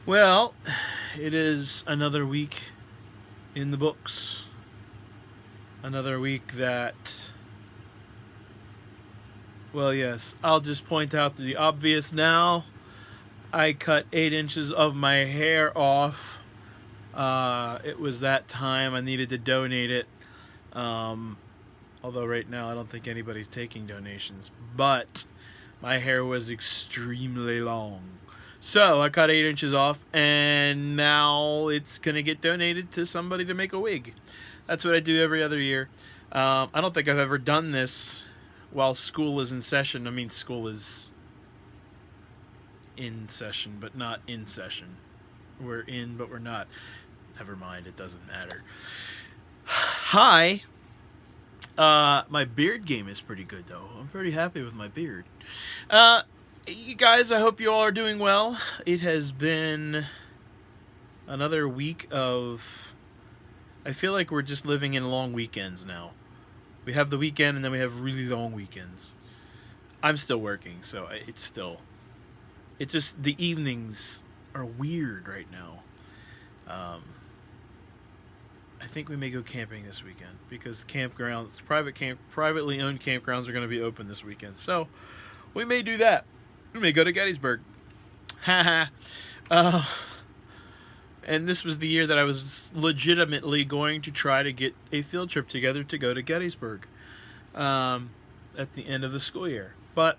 Well, it is another week in the books. Another week that, well, yes, I'll just point out the obvious now. I cut 8 inches of my hair off. It was that time I needed to donate it. Um, Although right now I don't think anybody's taking donations. But my hair was extremely long. So I cut 8 inches off, and now it's going to get donated to somebody to make a wig. That's what I do every other year. I don't think I've ever done this while school is in session. I mean, school is in session, but not in session. We're in, but we're not. Never mind, it doesn't matter. Hi. My beard game is pretty good, though. I'm pretty happy with my beard. You guys, I hope you all are doing well. It has been another week of... I feel like we're just living in long weekends now. We have the weekend, and then we have really long weekends. I'm still working, so it's still... It just... The evenings are weird right now. I think we may go camping this weekend because campgrounds, privately owned campgrounds are going to be open this weekend. So we may do that. We may go to Gettysburg. Haha. And this was the year that I was legitimately going to try to get a field trip together to go to Gettysburg at the end of the school year. But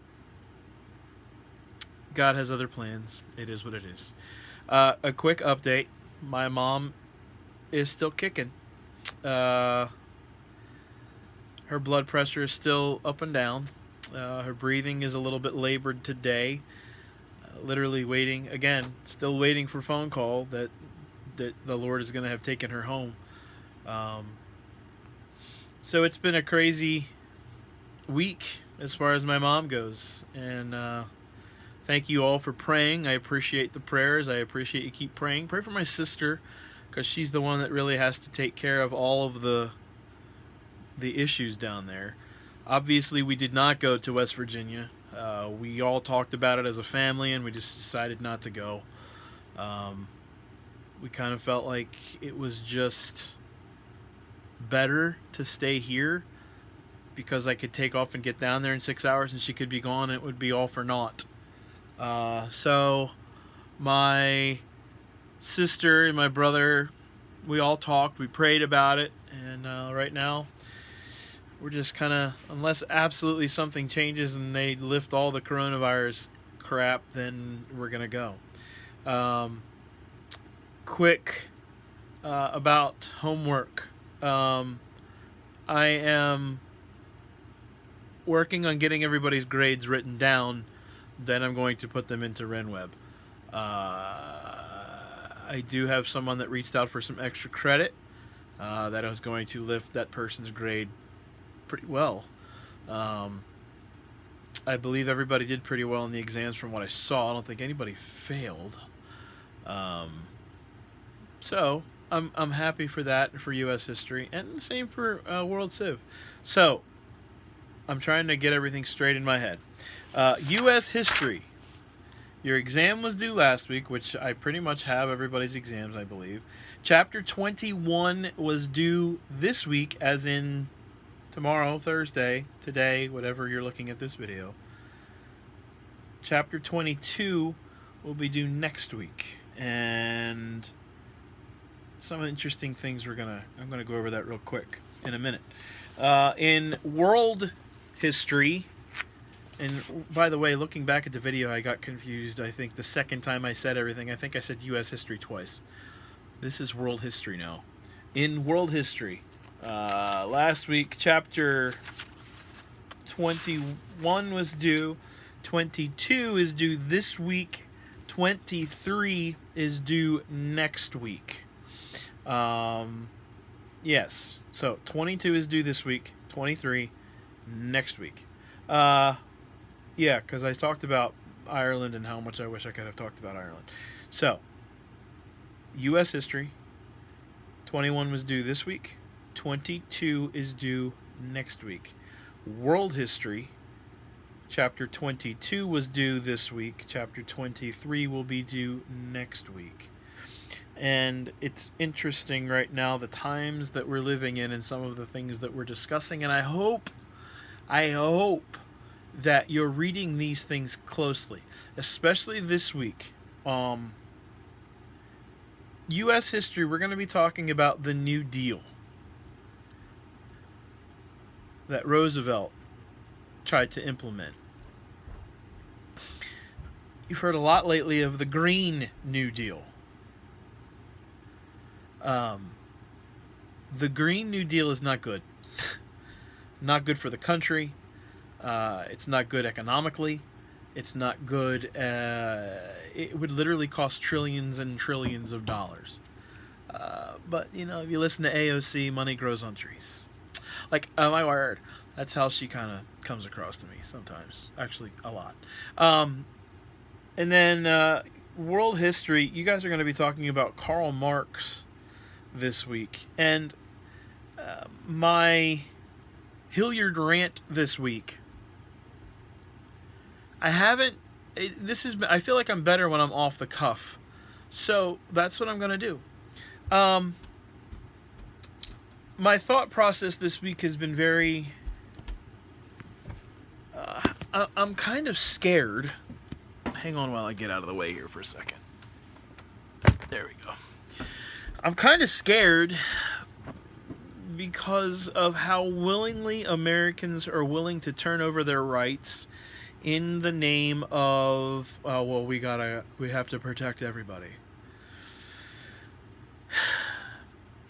God has other plans. It is what it is. A quick update. My mom is still kicking. Her blood pressure is still up and down. Her breathing is a little bit labored today. Literally waiting, again, still waiting for phone call that the Lord is going to have taken her home. So it's been a crazy week as far as my mom goes. And thank you all for praying. I appreciate the prayers. I appreciate you keep praying. Pray for my sister, because she's the one that really has to take care of all of the issues down there. Obviously, we did not go to West Virginia. We all talked about it as a family, and we just decided not to go. We kind of felt like it was just better to stay here because I could take off and get down there in 6 hours, and she could be gone, and it would be all for naught. So my sister and my brother, we all talked, we prayed about it, and right now we're just kind of, unless absolutely something changes and they lift all the coronavirus crap, then we're gonna go. Quick about homework. I am working on getting everybody's grades written down, then I'm going to put them into RenWeb. I do have someone that reached out for some extra credit that I was going to lift that person's grade pretty well. I believe everybody did pretty well in the exams from what I saw. I don't think anybody failed. So I'm happy for that, for U.S. history, and the same for World Civ. So I'm trying to get everything straight in my head. U.S. history. Your exam was due last week, which I pretty much have everybody's exams, I believe. Chapter 21 was due this week, as in tomorrow, Thursday, today, whatever you're looking at this video. Chapter 22 will be due next week. And some interesting things I'm going to go over that real quick in a minute. In world history... And by the way, looking back at the video, I got confused. I think the second time I said everything, I think I said U.S. history twice. This is world history now. In world history, last week, chapter 21 was due. 22 is due this week. 23 is due next week. Yes. So 22 is due this week. 23 next week. Yeah, because I talked about Ireland and how much I wish I could have talked about Ireland. So, U.S. history, 21 was due this week, 22 is due next week. World history, Chapter 22 was due this week. Chapter 23 will be due next week. And it's interesting right now, the times that we're living in and some of the things that we're discussing. And I hope that you're reading these things closely, especially this week. U.S. history, we're going to be talking about the New Deal that Roosevelt tried to implement. You've heard a lot lately of the Green New Deal. The Green New Deal is not good. Not good for the country. It's not good economically. It's not good. It would literally cost trillions and trillions of dollars. But, you know, if you listen to AOC, money grows on trees. Like, oh my word. That's how she kind of comes across to me sometimes. Actually, a lot. And then world history, you guys are going to be talking about Karl Marx this week. And my Hilliard rant this week, I feel like I'm better when I'm off the cuff. So that's what I'm going to do. My thought process this week has been very... I'm kind of scared. Hang on while I get out of the way here for a second. There we go. I'm kind of scared because of how willingly Americans are willing to turn over their rights in the name of, we have to protect everybody.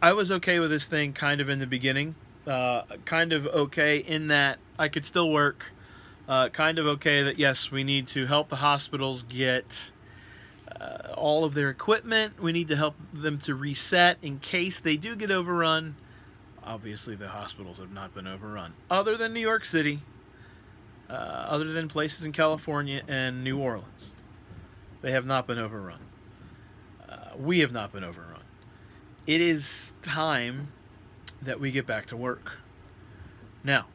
I was okay with this thing kind of in the beginning. Kind of okay in that I could still work. Kind of okay that, yes, we need to help the hospitals get all of their equipment. We need to help them to reset in case they do get overrun. Obviously, the hospitals have not been overrun. Other than New York City, other than places in California and New Orleans. They have not been overrun. We have not been overrun. It is time that we get back to work. Now,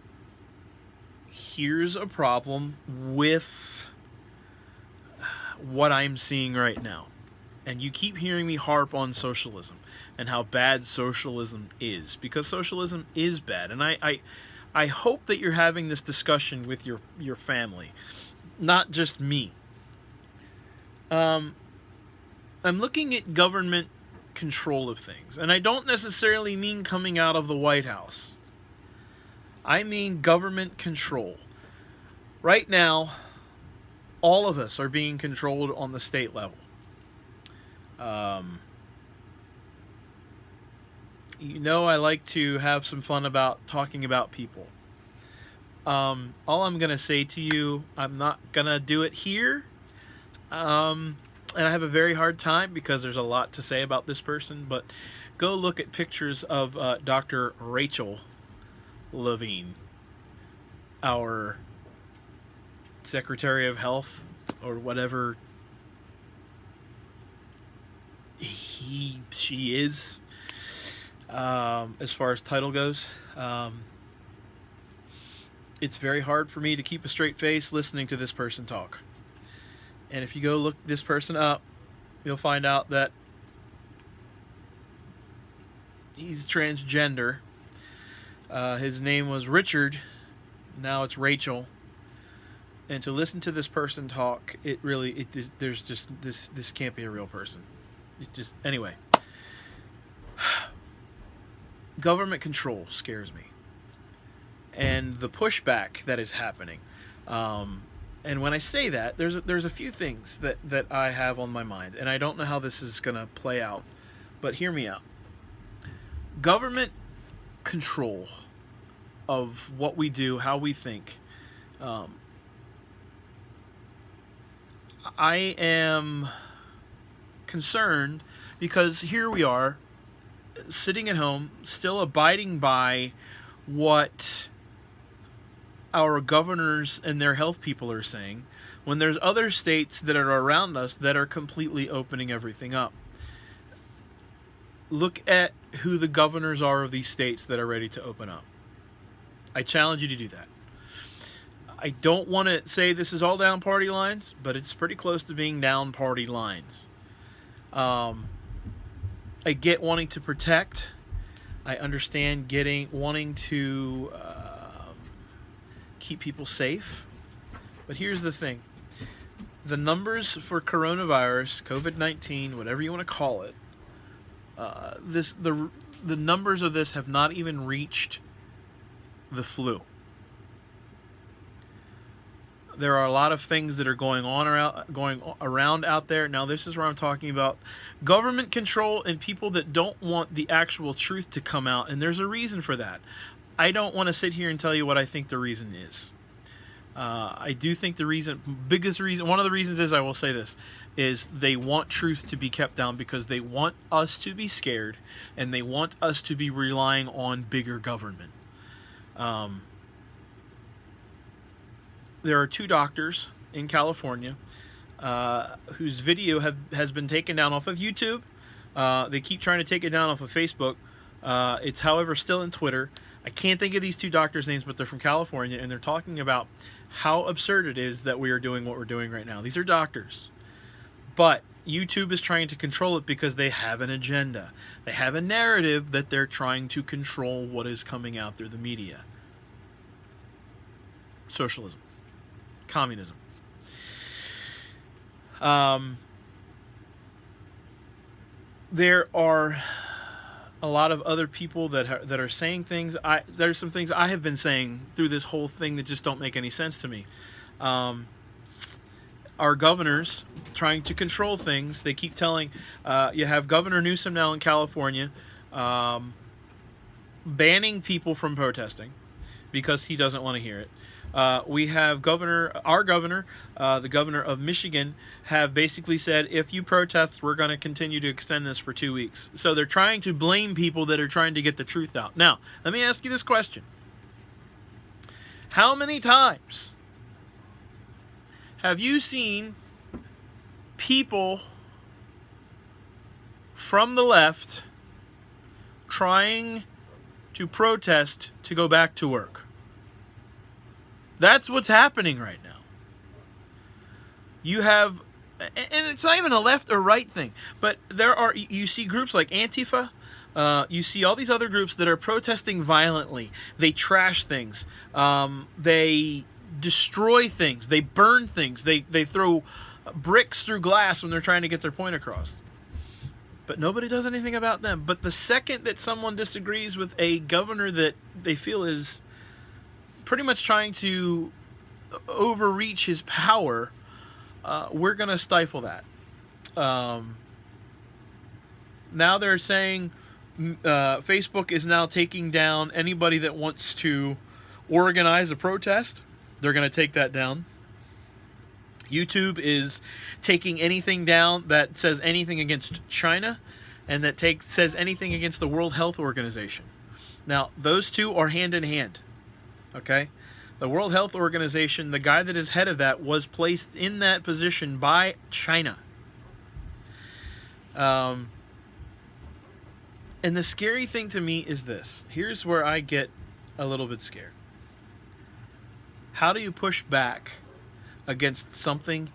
here's a problem with what I'm seeing right now. And you keep hearing me harp on socialism and how bad socialism is, because socialism is bad. And I hope that you're having this discussion with your family, not just me. I'm looking at government control of things, and I don't necessarily mean coming out of the White House. I mean government control. Right now, all of us are being controlled on the state level. You know, I like to have some fun about talking about people. All I'm going to say to you, I'm not going to do it here. And I have a very hard time because there's a lot to say about this person, but go look at pictures of Dr. Rachel Levine, our Secretary of Health, or whatever she is, as far as title goes. It's very hard for me to keep a straight face listening to this person talk. And if you go look this person up, you'll find out that he's transgender. His name was Richard. Now it's Rachel. And to listen to this person talk, there's just this can't be a real person. It just, anyway. Government control scares me. And the pushback that is happening. And when I say that, there's a few things that I have on my mind, and I don't know how this is going to play out, but hear me out. Government control of what we do, how we think. I am concerned because here we are, sitting at home, still abiding by what our governors and their health people are saying, when there's other states that are around us that are completely opening everything up. Look at who the governors are of these states that are ready to open up. I challenge you to do that. I don't want to say this is all down party lines, but it's pretty close to being down party lines. I get wanting to protect. I understand wanting to keep people safe. But here's the thing. The numbers for coronavirus, COVID-19, whatever you want to call it, the numbers of this have not even reached the flu. There are a lot of things that are going around out there. Now, this is where I'm talking about government control and people that don't want the actual truth to come out, and there's a reason for that. I don't want to sit here and tell you what I think the reason is. I do think one of the reasons is, I will say this, is they want truth to be kept down because they want us to be scared and they want us to be relying on bigger government. There are 2 doctors in California whose video has been taken down off of YouTube. They keep trying to take it down off of Facebook. It's, however, still in Twitter. I can't think of these 2 doctors' names, but they're from California, and they're talking about how absurd it is that we are doing what we're doing right now. These are doctors. But YouTube is trying to control it because they have an agenda. They have a narrative that they're trying to control what is coming out through the media. Socialism. Communism. There are a lot of other people that are saying things. There's some things I have been saying through this whole thing that just don't make any sense to me. Our governors trying to control things. They keep telling, you have Governor Newsom now in California, banning people from protesting because he doesn't want to hear it. We have our governor, the governor of Michigan, have basically said, if you protest, we're going to continue to extend this for 2 weeks. So they're trying to blame people that are trying to get the truth out. Now, let me ask you this question. How many times have you seen people from the left trying to protest to go back to work? That's what's happening right now. You have, and it's not even a left or right thing, but you see groups like Antifa, you see all these other groups that are protesting violently. They trash things. They destroy things. They burn things. They throw bricks through glass when they're trying to get their point across. But nobody does anything about them. But the second that someone disagrees with a governor that they feel is pretty much trying to overreach his power, we're going to stifle that. Now they're saying Facebook is now taking down anybody that wants to organize a protest. They're going to take that down. YouTube is taking anything down that says anything against China and that says anything against the World Health Organization. Now, those two are hand in hand. Okay? The World Health Organization, the guy that is head of that, was placed in that position by China. And the scary thing to me is this. Here's where I get a little bit scared. How do you push back against something,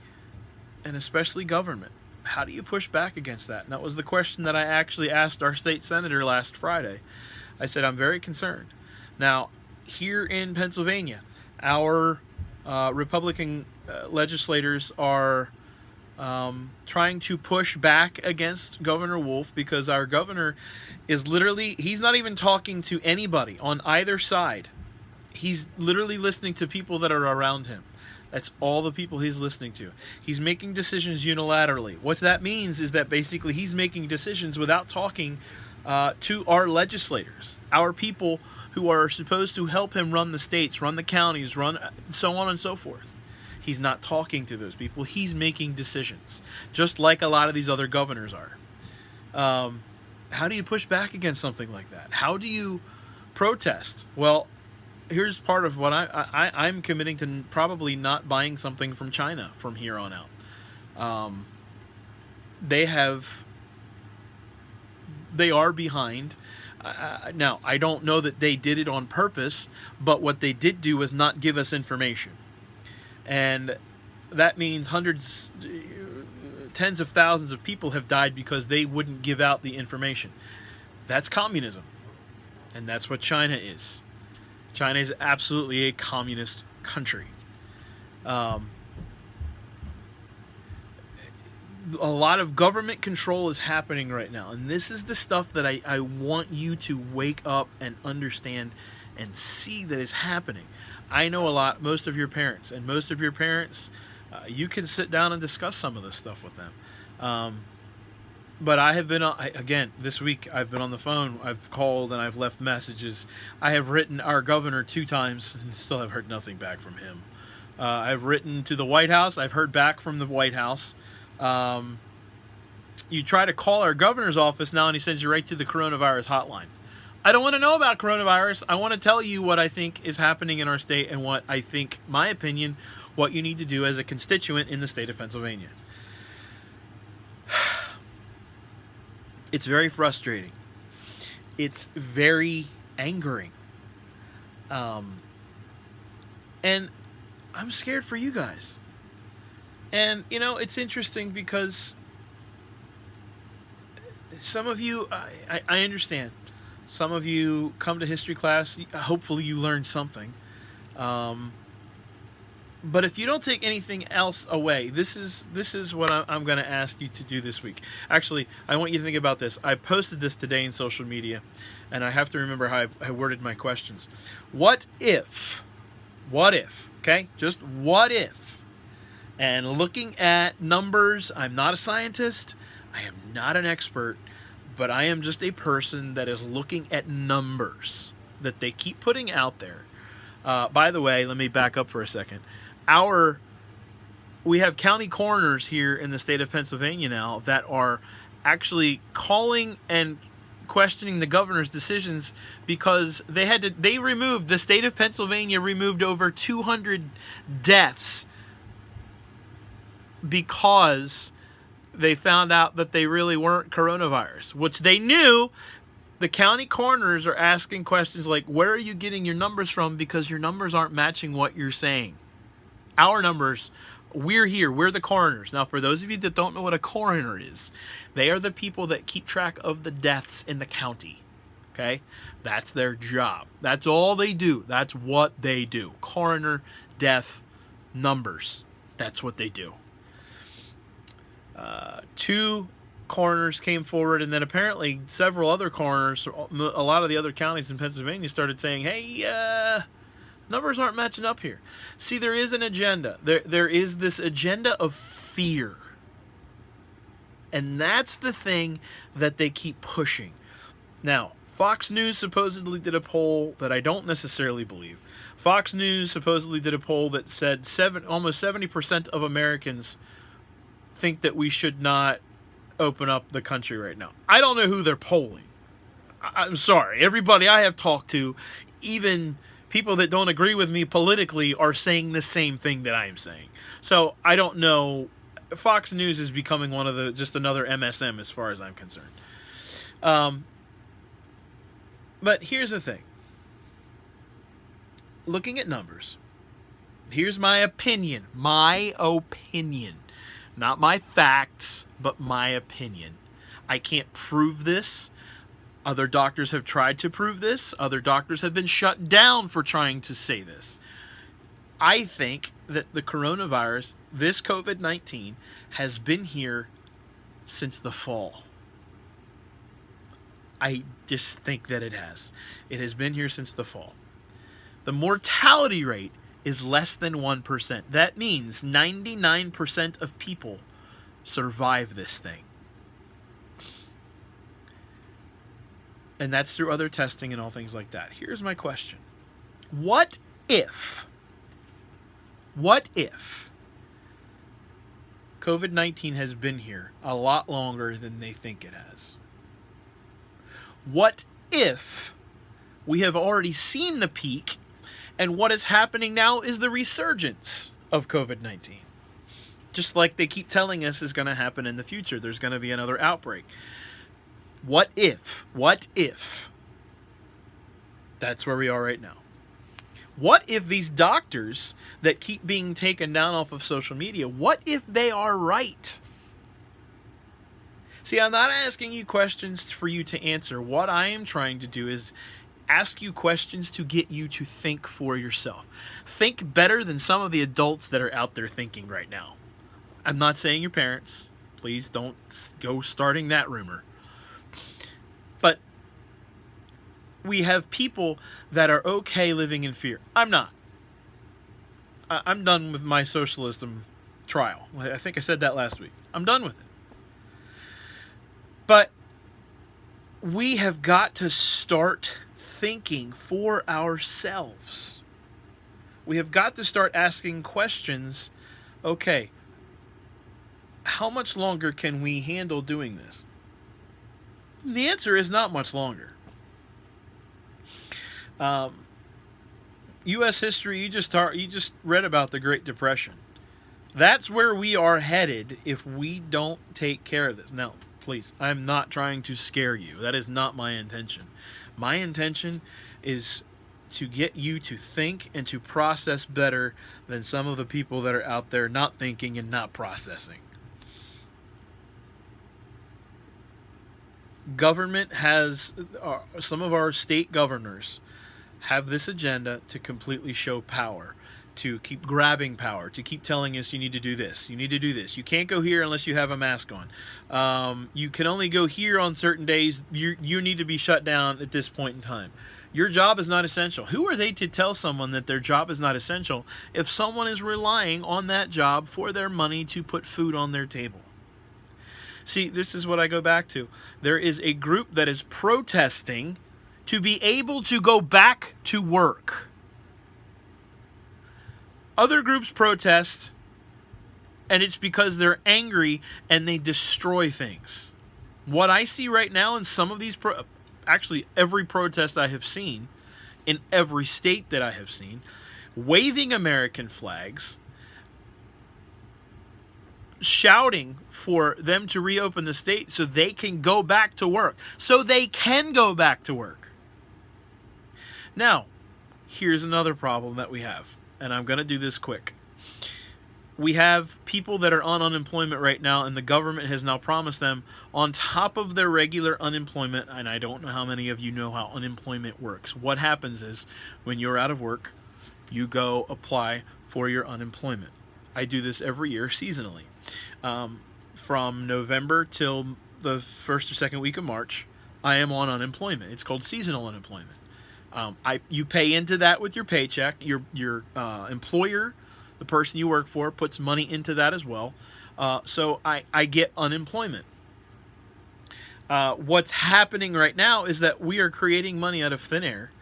and especially government? How do you push back against that? And that was the question that I actually asked our state senator last Friday. I said, I'm very concerned. Now, here in Pennsylvania, our Republican legislators are trying to push back against Governor Wolf because our governor is literally, he's not even talking to anybody on either side. He's literally listening to people that are around him. That's all the people he's listening to. He's making decisions unilaterally. What that means is that basically he's making decisions without talking to our legislators, our people who are supposed to help him run the states, run the counties, run so on and so forth. He's not talking to those people. He's making decisions, just like a lot of these other governors are. How do you push back against something like that? How do you protest? Well, here's part of what I'm committing to probably not buying something from China from here on out. They are behind. Now, I don't know that they did it on purpose, but what they did do was not give us information. And that means hundreds, tens of thousands of people have died because they wouldn't give out the information. That's communism. And that's what China is. China is absolutely a communist country. A lot of government control is happening right now. And this is the stuff that I want you to wake up and understand and see that is happening. I know most of your parents. And most of your parents, you can sit down and discuss some of this stuff with them. But I have been, again, this week I've been on the phone, I've called and I've left messages. I have written our governor 2 times and still have heard nothing back from him. I've written to the White House, I've heard back from the White House. You try to call our governor's office now and he sends you right to the coronavirus hotline. I don't want to know about coronavirus. I want to tell you what I think is happening in our state and what I think, my opinion, what you need to do as a constituent in the state of Pennsylvania. It's very frustrating. It's very angering. And I'm scared for you guys. And, you know, it's interesting because some of you, I understand. Some of you come to history class, hopefully you learn something. But if you don't take anything else away, this is what I'm going to ask you to do this week. Actually, I want you to think about this. I posted this today in social media, and I have to remember how I worded my questions. What if, okay? Just what if? And looking at numbers, I'm not a scientist, I am not an expert, but I am just a person that is looking at numbers that they keep putting out there. By the way, let me back up for a second. We have county coroners here in the state of Pennsylvania now that are actually calling and questioning the governor's decisions because the state of Pennsylvania removed over 200 deaths because they found out that they really weren't coronavirus, which they knew. The county coroners are asking questions like, where are you getting your numbers from? Because your numbers aren't matching what you're saying. Our numbers, we're here, we're the coroners. Now, for those of you that don't know what a coroner is, they are the people that keep track of the deaths in the county. Okay? That's their job. That's all they do. That's what they do. Coroner, death, numbers. That's what they do. 2 coroners came forward, and then apparently several other coroners, a lot of the other counties in Pennsylvania started saying, hey, numbers aren't matching up here. See, there is an agenda. There is this agenda of fear. And that's the thing that they keep pushing. Now, Fox News supposedly did a poll that I don't necessarily believe. Fox News supposedly did a poll that said almost 70% of Americans think that we should not open up the country right now. I don't know who they're polling. I'm sorry. Everybody I have talked to, even people that don't agree with me politically, are saying the same thing that I am saying. So I don't know. Fox News is becoming just another MSM as far as I'm concerned. But here's the thing. Looking at numbers, here's my opinion. My opinion. Not my facts, but my opinion. I can't prove this. Other doctors have tried to prove this. Other doctors have been shut down for trying to say this. I think that the coronavirus, this COVID-19, has been here since the fall. I just think that it has. It has been here since the fall. The mortality rate is less than 1%. That means 99% of people survive this thing. And that's through other testing and all things like that. Here's my question. What if COVID-19 has been here a lot longer than they think it has? What if we have already seen the peak and what is happening now is the resurgence of COVID-19? Just like they keep telling us is going to happen in the future. There's going to be another outbreak. What if? That's where we are right now. What if these doctors that keep being taken down off of social media, what if they are right? See, I'm not asking you questions for you to answer. What I am trying to do is ask you questions to get you to think for yourself. Think better than some of the adults that are out there thinking right now. I'm not saying your parents. Please don't go starting that rumor. But we have people that are okay living in fear. I'm not. I'm done with my socialism trial. I think I said that last week. I'm done with it. But we have got to start thinking for ourselves. We have got to start asking questions. Okay, how much longer can we handle doing this? And the answer is not much longer. U.S. history, you just read about the Great Depression. That's where we are headed if we don't take care of this. Now, please, I'm not trying to scare you. That is not my intention. My intention is to get you to think and to process better than some of the people that are out there not thinking and not processing. Government has, some of our state governors have this agenda to completely show power, to keep grabbing power, to keep telling us you need to do this, you need to do this. You can't go here unless you have a mask on. You can only go here on certain days. You need to be shut down at this point in time. Your job is not essential. Who are they to tell someone that their job is not essential if someone is relying on that job for their money to put food on their table? See, this is what I go back to. There is a group that is protesting to be able to go back to work. Other groups protest, and it's because they're angry and they destroy things. What I see right now in some of these, actually every protest I have seen, in every state that I have seen, waving American flags, shouting for them to reopen the state so they can go back to work. So they can go back to work. Now, here's another problem that we have, and I'm going to do this quick. We have people that are on unemployment right now, and the government has now promised them, on top of their regular unemployment, and I don't know how many of you know how unemployment works. What happens is, when you're out of work, you go apply for your unemployment. I do this every year seasonally. From November till the first or second week of March, I am on unemployment. It's called seasonal unemployment. You pay into that with your paycheck. Your employer, the person you work for, puts money into that as well. So I get unemployment. What's happening right now is that we are creating money out of thin air.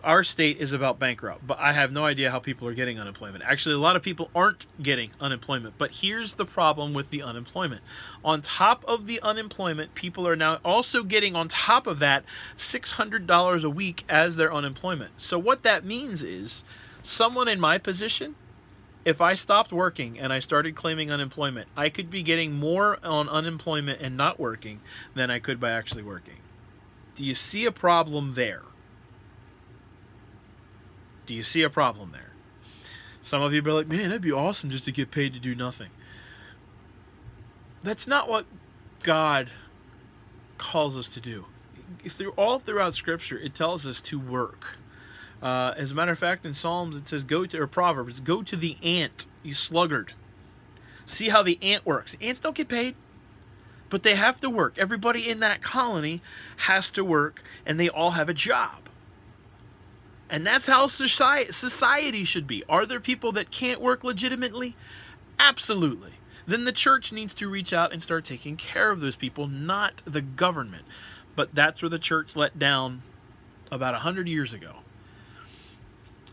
Our state is about bankrupt, but I have no idea how people are getting unemployment. Actually, a lot of people aren't getting unemployment, but here's the problem with the unemployment. On top of the unemployment, people are now also getting on top of that $600 a week as their unemployment. So what that means is someone in my position, if I stopped working and I started claiming unemployment, I could be getting more on unemployment and not working than I could by actually working. Do you see a problem there? Do you see a problem there? Some of you be like, man, that'd be awesome just to get paid to do nothing. That's not what God calls us to do. All throughout Scripture, it tells us to work. As a matter of fact, in Psalms, it says, Proverbs, go to the ant, you sluggard. See how the ant works. The ants don't get paid, but they have to work. Everybody in that colony has to work, and they all have a job. And that's how society should be. Are there people that can't work legitimately? Absolutely. Then the church needs to reach out and start taking care of those people, not the government. But that's where the church let down about 100 years ago.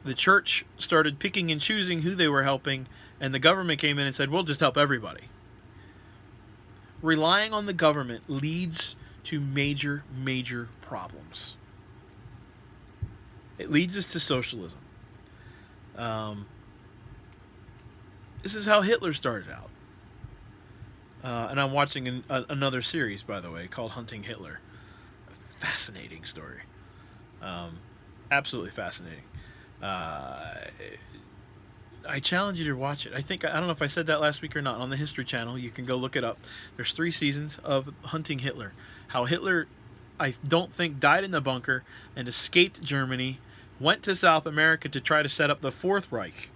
The church started picking and choosing who they were helping, and the government came in and said, we'll just help everybody. Relying on the government leads to major, major problems. It leads us to socialism. This is how Hitler started out. And I'm watching another series, by the way, called Hunting Hitler. A fascinating story. Absolutely fascinating. Uh, I challenge you to watch it. I don't know if I said that last week or not on the History Channel. You can go look it up. There's 3 seasons of Hunting Hitler. How Hitler, I don't think, died in the bunker and escaped Germany, went to South America to try to set up the Fourth Reich.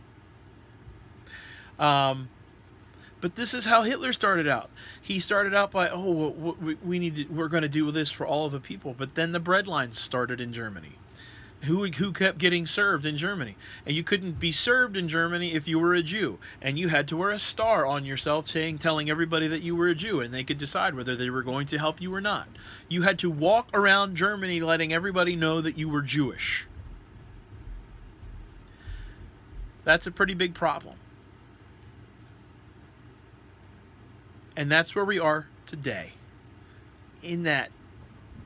But this is how Hitler started out. He started out by, we're going to do this for all of the people. But then the bread lines started in Germany. Who kept getting served in Germany? And you couldn't be served in Germany if you were a Jew. And you had to wear a star on yourself telling everybody that you were a Jew, and they could decide whether they were going to help you or not. You had to walk around Germany letting everybody know that you were Jewish. That's a pretty big problem. And that's where we are today.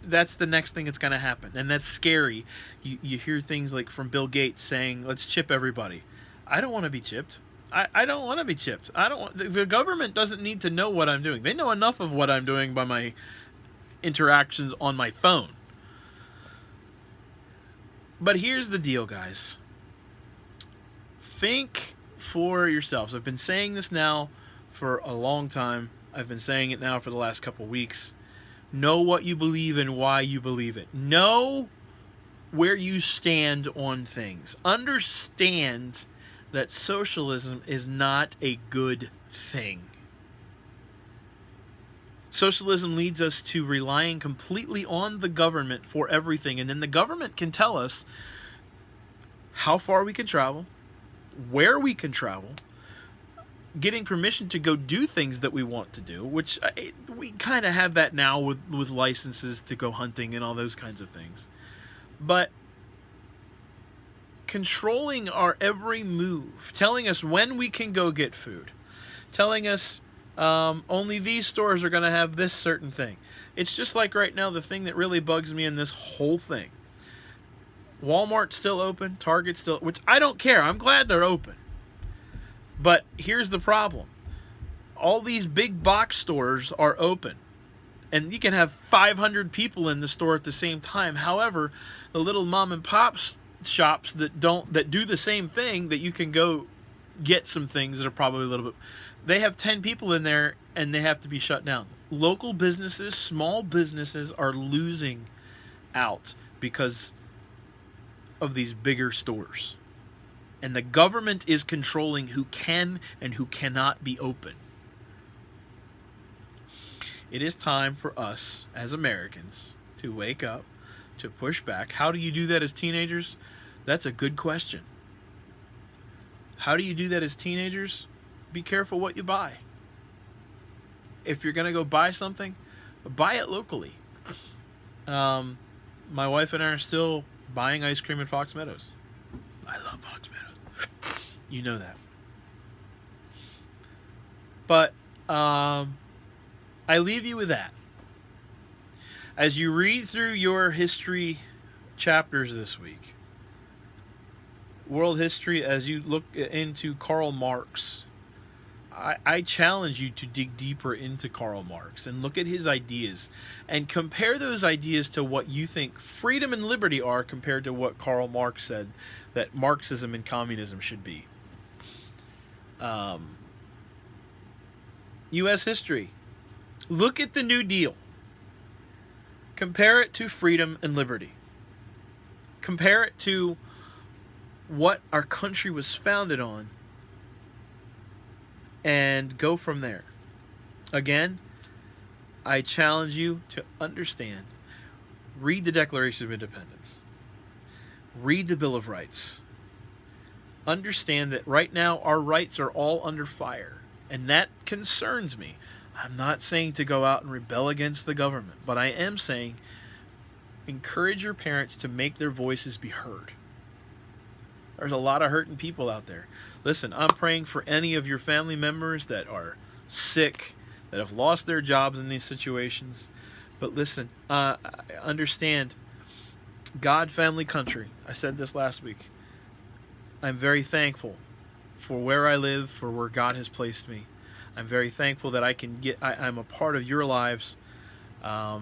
That's the next thing that's going to happen. And that's scary. You hear things like from Bill Gates saying, let's chip everybody. I don't want to be chipped. I don't want to be chipped. The government doesn't need to know what I'm doing. They know enough of what I'm doing by my interactions on my phone. But here's the deal, guys. Think for yourselves. I've been saying this now for a long time. I've been saying it now for the last couple weeks. Know what you believe and why you believe it. Know where you stand on things. Understand that socialism is not a good thing. Socialism leads us to relying completely on the government for everything, and then the government can tell us how far we can travel, where we can travel, getting permission to go do things that we want to do, which we kind of have that now with licenses to go hunting and all those kinds of things. But controlling our every move, telling us when we can go get food, telling us only these stores are going to have this certain thing. It's just like right now, the thing that really bugs me in this whole thing. Walmart's still open, Target's still, which I don't care. I'm glad they're open. But here's the problem. All these big box stores are open. And you can have 500 people in the store at the same time. However, the little mom and pop shops that do the same thing, that you can go get some things that are probably a little bit, they have 10 people in there and they have to be shut down. Local businesses, small businesses are losing out because of these bigger stores. And the government is controlling who can and who cannot be open. It is time for us as Americans to wake up, to push back. How do you do that as teenagers? That's a good question. How do you do that as teenagers? Be careful what you buy. If you're going to go buy something, buy it locally. My wife and I are still buying ice cream in Fox Meadows. I love Fox Meadows. You know that. But I leave you with that. As you read through your history chapters this week, world history, as you look into Karl Marx, I challenge you to dig deeper into Karl Marx and look at his ideas and compare those ideas to what you think freedom and liberty are compared to what Karl Marx said that Marxism and communism should be. U.S. history. Look at the New Deal. Compare it to freedom and liberty. Compare it to what our country was founded on and go from there. Again, I challenge you to understand. Read the Declaration of Independence. Read the Bill of Rights. Understand that right now our rights are all under fire, and that concerns me. I'm not saying to go out and rebel against the government, but I am saying encourage your parents to make their voices be heard. There's a lot of hurting people out there. Listen, I'm praying for any of your family members that are sick, that have lost their jobs in these situations. But listen, understand, God, family, country. I said this last week. I'm very thankful for where I live, for where God has placed me. I'm very thankful that I'm a part of your lives. I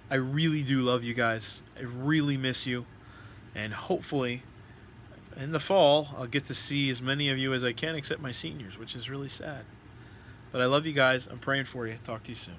really do love you guys. I really miss you. And hopefully in the fall, I'll get to see as many of you as I can, except my seniors, which is really sad. But I love you guys. I'm praying for you. Talk to you soon.